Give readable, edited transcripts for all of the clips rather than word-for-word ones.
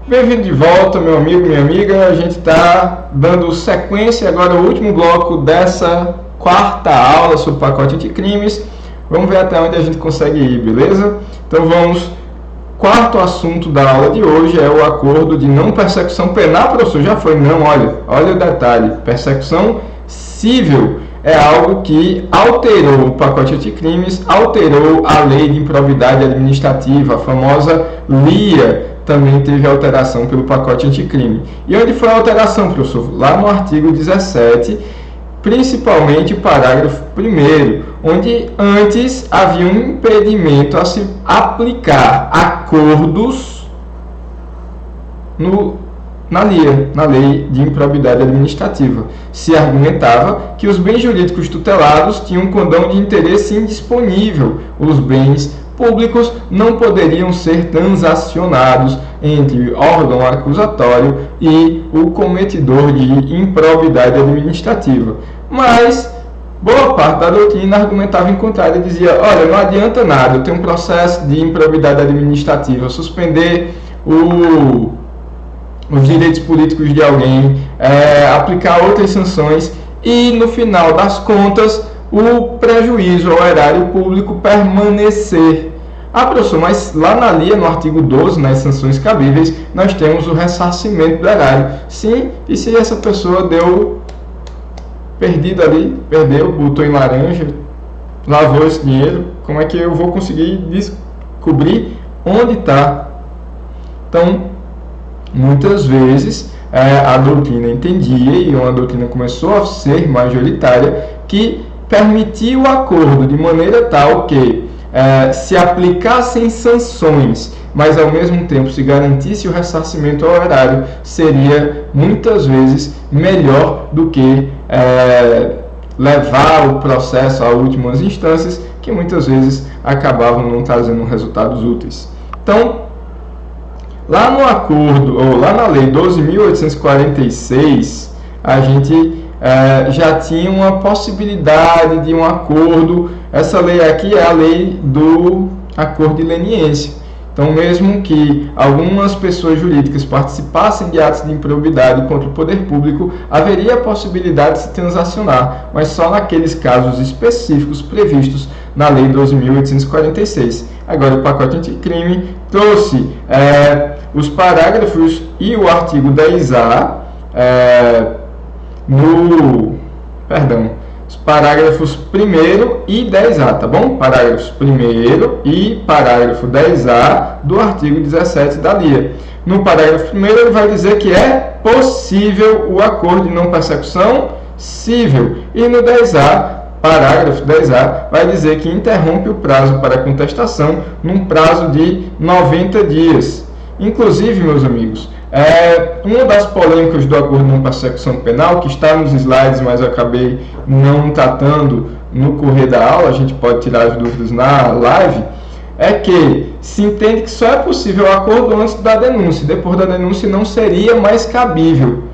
Bem-vindo de volta, meu amigo, minha amiga. A gente está dando sequência agora ao último bloco dessa quarta aula sobre pacote anticrimes. Vamos ver até onde a gente consegue ir, beleza? Então vamos. Quarto assunto da aula de hoje é o acordo de não persecução penal. Professor, já foi? Não, olha o detalhe. Persecução civil é algo que alterou o pacote anticrimes, alterou a lei de improbidade administrativa, a famosa LIA. Também teve alteração pelo pacote anticrime. E onde foi a alteração, professor? Lá no artigo 17, principalmente o parágrafo 1º, onde antes havia um impedimento a se aplicar acordos na LIA, na Lei de Improbidade Administrativa. Se argumentava que os bens jurídicos tutelados tinham um condão de interesse indisponível, os bens públicos não poderiam ser transacionados entre órgão acusatório e o cometedor de improbidade administrativa. Mas boa parte da doutrina argumentava em contrário e dizia: olha, não adianta nada, eu tenho um processo de improbidade administrativa, suspender os direitos políticos de alguém, aplicar outras sanções e, no final das contas, o prejuízo ao erário público permanecer. Professor, mas lá na LIA, no artigo 12, nas sanções cabíveis, nós temos o ressarcimento do erário. Sim, e se essa pessoa perdeu, botou em laranja, lavou esse dinheiro, como é que eu vou conseguir descobrir onde está? Então, muitas vezes, a doutrina entendia, e uma doutrina começou a ser majoritária, que permitia o acordo de maneira tal que se aplicassem sanções, mas ao mesmo tempo se garantisse o ressarcimento ao erário, seria muitas vezes melhor do que levar o processo a últimas instâncias, que muitas vezes acabavam não trazendo resultados úteis. Então, lá no acordo, ou lá na lei 12.846, a gente já tinha uma possibilidade de um acordo. Essa lei aqui é a lei do acordo de leniência. Então, mesmo que algumas pessoas jurídicas participassem de atos de improbidade contra o poder público, haveria a possibilidade de se transacionar, mas só naqueles casos específicos previstos na lei 12.846. Agora, o pacote anticrime trouxe os parágrafos e o artigo 10A os parágrafos 1º e 10A, tá bom? Parágrafos 1º e parágrafo 10A do artigo 17 da LIA. No parágrafo 1º ele vai dizer que é possível o acordo de não persecução civil. E no 10A, parágrafo 10A, vai dizer que interrompe o prazo para contestação num prazo de 90 dias. Inclusive, meus amigos, uma das polêmicas do acordo de não persecução penal, que está nos slides, mas eu acabei não tratando no correr da aula, a gente pode tirar as dúvidas na live, é que se entende que só é possível o acordo antes da denúncia, depois da denúncia não seria mais cabível.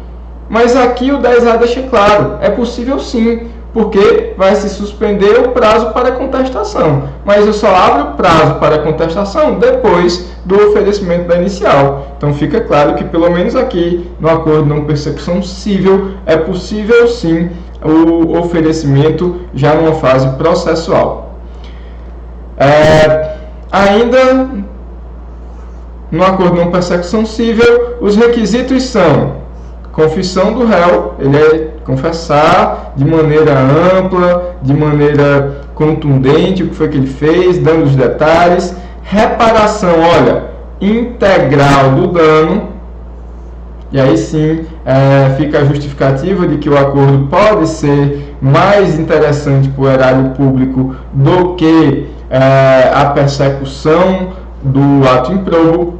Mas aqui o 10A deixa claro, é possível sim, porque vai se suspender o prazo para contestação. Mas eu só abro o prazo para contestação depois do oferecimento da inicial. Então fica claro que pelo menos aqui no acordo de não persecução civil é possível sim o oferecimento já numa fase processual. Ainda no acordo de não persecução civil, os requisitos são: confissão do réu, ele é confessar de maneira ampla, de maneira contundente o que foi que ele fez, dando os detalhes. Reparação, integral do dano. E aí sim fica a justificativa de que o acordo pode ser mais interessante para o erário público do que a persecução do ato improbo.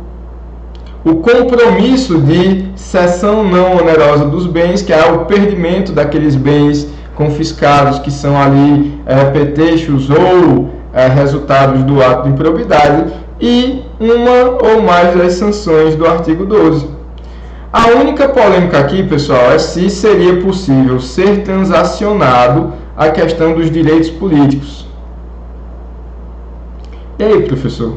O compromisso de cessão não onerosa dos bens, que é o perdimento daqueles bens confiscados que são ali petechos ou resultados do ato de improbidade, e uma ou mais das sanções do artigo 12. A única polêmica aqui, pessoal, é se seria possível ser transacionado a questão dos direitos políticos. E aí, professor?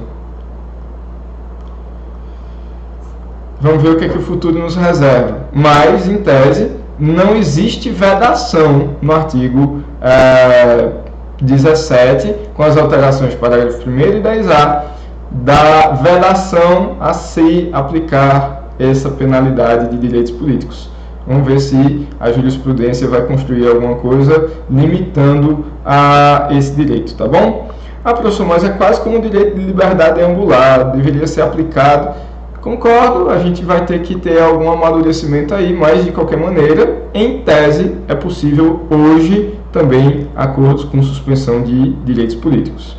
Vamos ver o que o futuro nos reserva. Mas, em tese, não existe vedação no artigo 17, com as alterações do parágrafo 1º e 10A, da vedação a se aplicar essa penalidade de direitos políticos. Vamos ver se a jurisprudência vai construir alguma coisa limitando a esse direito, tá bom? Ah, professor, mas é quase como o direito de liberdade ambular, deveria ser aplicado. Concordo, a gente vai ter que ter algum amadurecimento aí, mas de qualquer maneira, em tese, é possível hoje também acordos com suspensão de direitos políticos.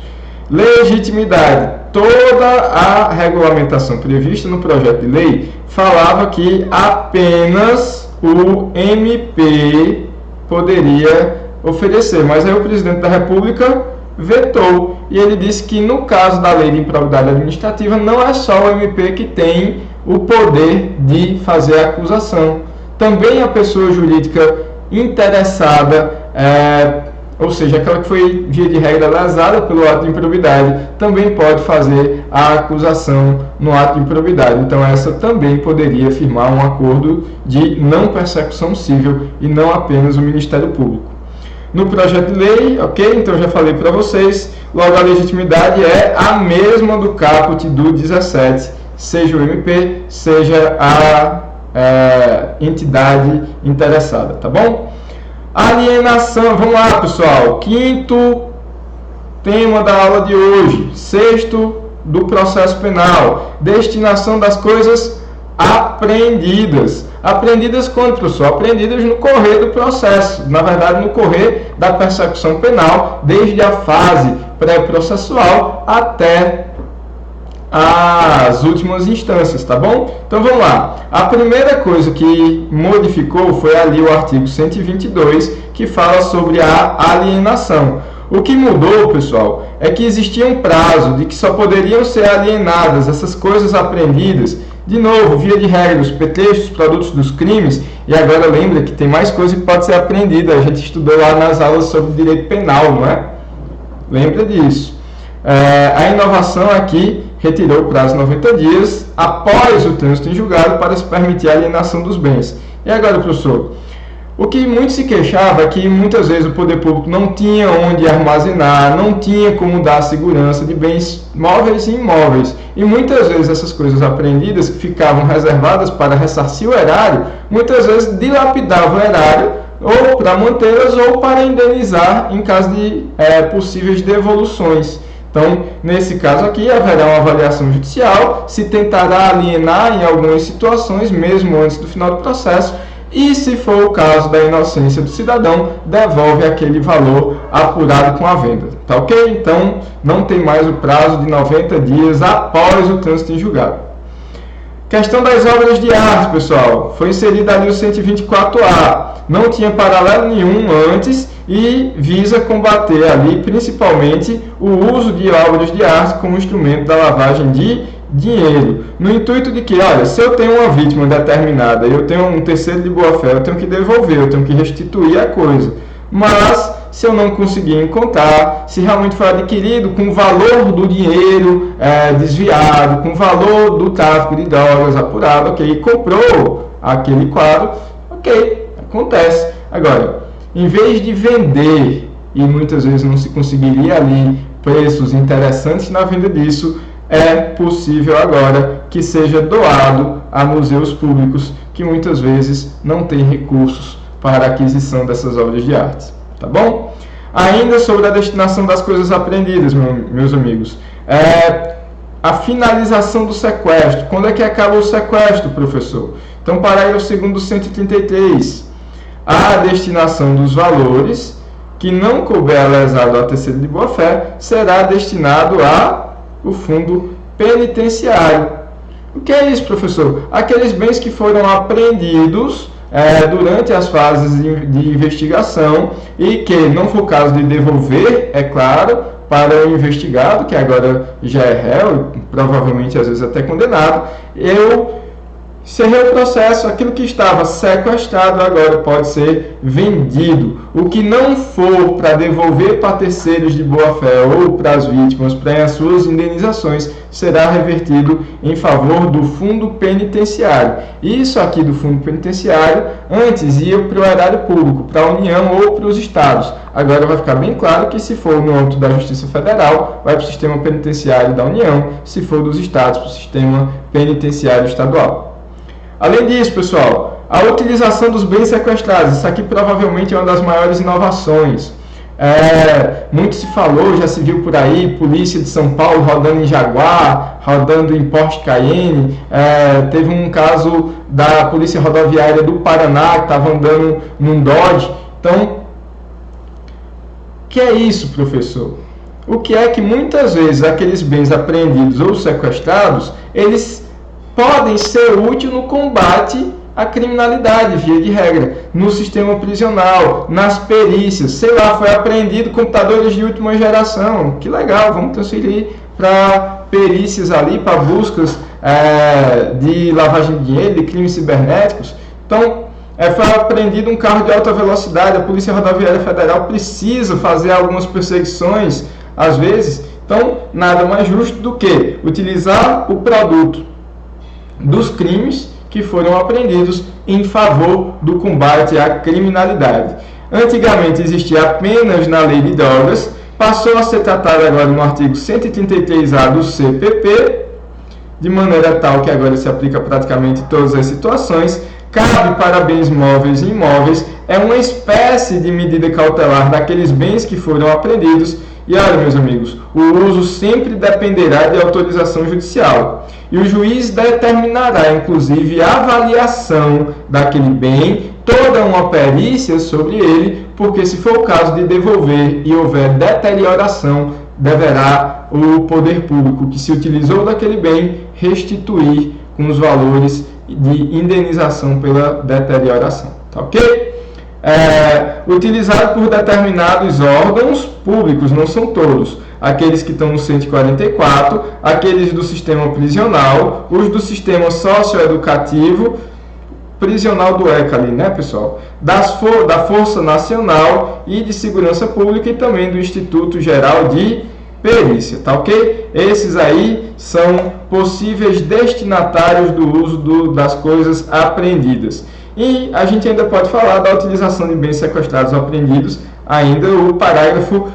Legitimidade. Toda a regulamentação prevista no projeto de lei falava que apenas o MP poderia oferecer, mas aí o presidente da República vetou, e ele disse que no caso da lei de improbidade administrativa não é só o MP que tem o poder de fazer a acusação, também a pessoa jurídica interessada, ou seja, aquela que foi via de regra lesada pelo ato de improbidade, também pode fazer a acusação no ato de improbidade. Então essa também poderia firmar um acordo de não persecução civil e não apenas o Ministério Público. No projeto de lei, ok? Então já falei para vocês, logo a legitimidade é a mesma do caput do 17, seja o MP, seja a entidade interessada, tá bom? Alienação, vamos lá pessoal, quinto tema da aula de hoje, sexto do processo penal, destinação das coisas apreendidas. Apreendidas quando, professor? Apreendidas no correr do processo, na verdade no correr da persecução penal, desde a fase pré-processual até as últimas instâncias, tá bom? Então vamos lá. A primeira coisa que modificou foi ali o artigo 122, que fala sobre a alienação. O que mudou, pessoal, é que existia um prazo de que só poderiam ser alienadas essas coisas apreendidas, de novo, via de regra, os pretextos, produtos dos crimes, e agora lembra que tem mais coisa que pode ser apreendida, a gente estudou lá nas aulas sobre direito penal, não é? Lembra disso. A inovação aqui retirou o prazo de 90 dias após o trânsito em julgado para se permitir a alienação dos bens. E agora, professor? O que muito se queixava é que muitas vezes o poder público não tinha onde armazenar, não tinha como dar segurança de bens móveis e imóveis. E muitas vezes essas coisas apreendidas que ficavam reservadas para ressarcir o erário, muitas vezes dilapidavam o erário ou para mantê-las ou para indenizar em caso de possíveis devoluções. Então, nesse caso aqui, haverá uma avaliação judicial, se tentará alienar em algumas situações, mesmo antes do final do processo, e se for o caso da inocência do cidadão, devolve aquele valor apurado com a venda. Tá ok? Então, não tem mais o prazo de 90 dias após o trânsito em julgado. Questão das obras de arte, pessoal. Foi inserida ali o 124A. Não tinha paralelo nenhum antes e visa combater ali, principalmente, o uso de obras de arte como instrumento da lavagem de dinheiro, no intuito de que, olha, se eu tenho uma vítima determinada, eu tenho um terceiro de boa-fé, eu tenho que devolver, eu tenho que restituir a coisa, mas se eu não conseguir encontrar, se realmente foi adquirido com o valor do dinheiro desviado, com o valor do tráfico de drogas apurado, ok, comprou aquele quadro, ok, acontece. Agora, em vez de vender, e muitas vezes não se conseguiria ali preços interessantes na venda disso, é possível agora que seja doado a museus públicos que muitas vezes não têm recursos para a aquisição dessas obras de arte. Tá bom? Ainda sobre a destinação das coisas apreendidas, meus amigos. A finalização do sequestro. Quando é que acaba o sequestro, professor? Então, parágrafo 2º do 133. A destinação dos valores que não couber lesado a terceiro de boa-fé será destinado o fundo penitenciário. O que é isso, professor? Aqueles bens que foram apreendidos durante as fases de investigação e que não for caso de devolver, é claro, para o investigado, que agora já é réu, provavelmente às vezes até condenado, Encerrei o processo, aquilo que estava sequestrado agora pode ser vendido. O que não for para devolver para terceiros de boa-fé ou para as vítimas, para as suas indenizações, será revertido em favor do fundo penitenciário. Isso aqui do fundo penitenciário, antes ia para o erário público, para a União ou para os estados. Agora vai ficar bem claro que se for no âmbito da Justiça Federal, vai para o sistema penitenciário da União, se for dos estados, para o sistema penitenciário estadual. Além disso, pessoal, a utilização dos bens sequestrados, isso aqui provavelmente é uma das maiores inovações. Muito se falou, já se viu por aí, polícia de São Paulo rodando em Jaguar, rodando em Porsche Cayenne, teve um caso da Polícia Rodoviária do Paraná, que estava andando num Dodge. Então, o que é isso, professor? O que é que muitas vezes aqueles bens apreendidos ou sequestrados, eles podem ser úteis no combate à criminalidade, via de regra, no sistema prisional, nas perícias, sei lá, foi apreendido computadores de última geração, que legal, vamos transferir para perícias ali, para buscas de lavagem de dinheiro, de crimes cibernéticos. Então, foi apreendido um carro de alta velocidade, a Polícia Rodoviária Federal precisa fazer algumas perseguições, às vezes, então, nada mais justo do que utilizar o produto dos crimes que foram apreendidos em favor do combate à criminalidade. Antigamente existia apenas na lei de drogas, passou a ser tratado agora no artigo 133A do CPP, de maneira tal que agora se aplica praticamente em todas as situações, cabe para bens móveis e imóveis, é uma espécie de medida cautelar daqueles bens que foram apreendidos. E olha, meus amigos, o uso sempre dependerá de autorização judicial. E o juiz determinará, inclusive, a avaliação daquele bem, toda uma perícia sobre ele, porque se for o caso de devolver e houver deterioração, deverá o poder público que se utilizou daquele bem restituir com os valores de indenização pela deterioração. Tá ok? Utilizado por determinados órgãos públicos, não são todos. Aqueles que estão no 144, aqueles do sistema prisional, os do sistema socioeducativo, prisional do ECA ali, né, pessoal? Da Força Nacional e de Segurança Pública e também do Instituto Geral de Perícia, tá ok? Esses aí são possíveis destinatários do uso das coisas apreendidas. E a gente ainda pode falar da utilização de bens sequestrados ou apreendidos, ainda o parágrafo,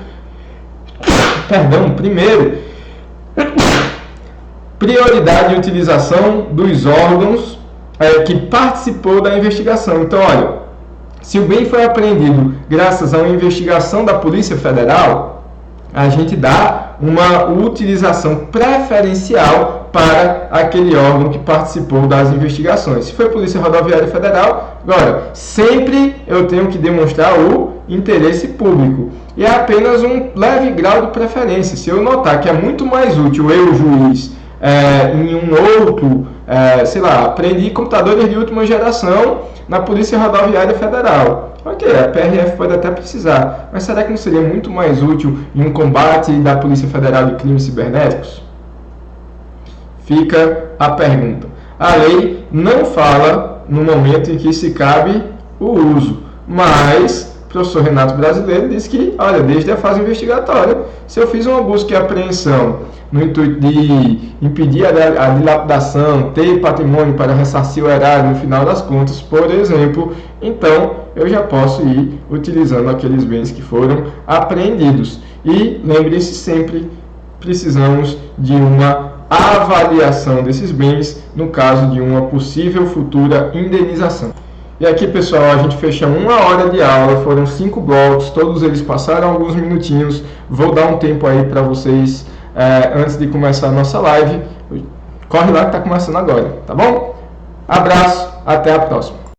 primeiro, prioridade de utilização dos órgãos que participou da investigação. Então, olha, se o bem foi apreendido graças a uma investigação da Polícia Federal, a gente dá uma utilização preferencial para aquele órgão que participou das investigações. Se foi Polícia Rodoviária Federal, agora, sempre eu tenho que demonstrar o interesse público. E é apenas um leve grau de preferência. Se eu notar que é muito mais útil eu, juiz, em um outro, sei lá, aprendi computadores de última geração na Polícia Rodoviária Federal. Ok, a PRF pode até precisar, mas será que não seria muito mais útil em um combate da Polícia Federal de Crimes Cibernéticos? Fica a pergunta. A lei não fala no momento em que se cabe o uso, mas o professor Renato Brasileiro diz que, olha, desde a fase investigatória, se eu fiz uma busca e apreensão no intuito de impedir a dilapidação, ter patrimônio para ressarcir o erário no final das contas, por exemplo, então eu já posso ir utilizando aqueles bens que foram apreendidos. E lembre-se sempre, precisamos de uma avaliação desses bens no caso de uma possível futura indenização. E aqui, pessoal, a gente fecha 1 hora de aula, foram 5 blocos, todos eles passaram alguns minutinhos. Vou dar um tempo aí para vocês antes de começar a nossa live. Corre lá que está começando agora, tá bom? Abraço, até a próxima.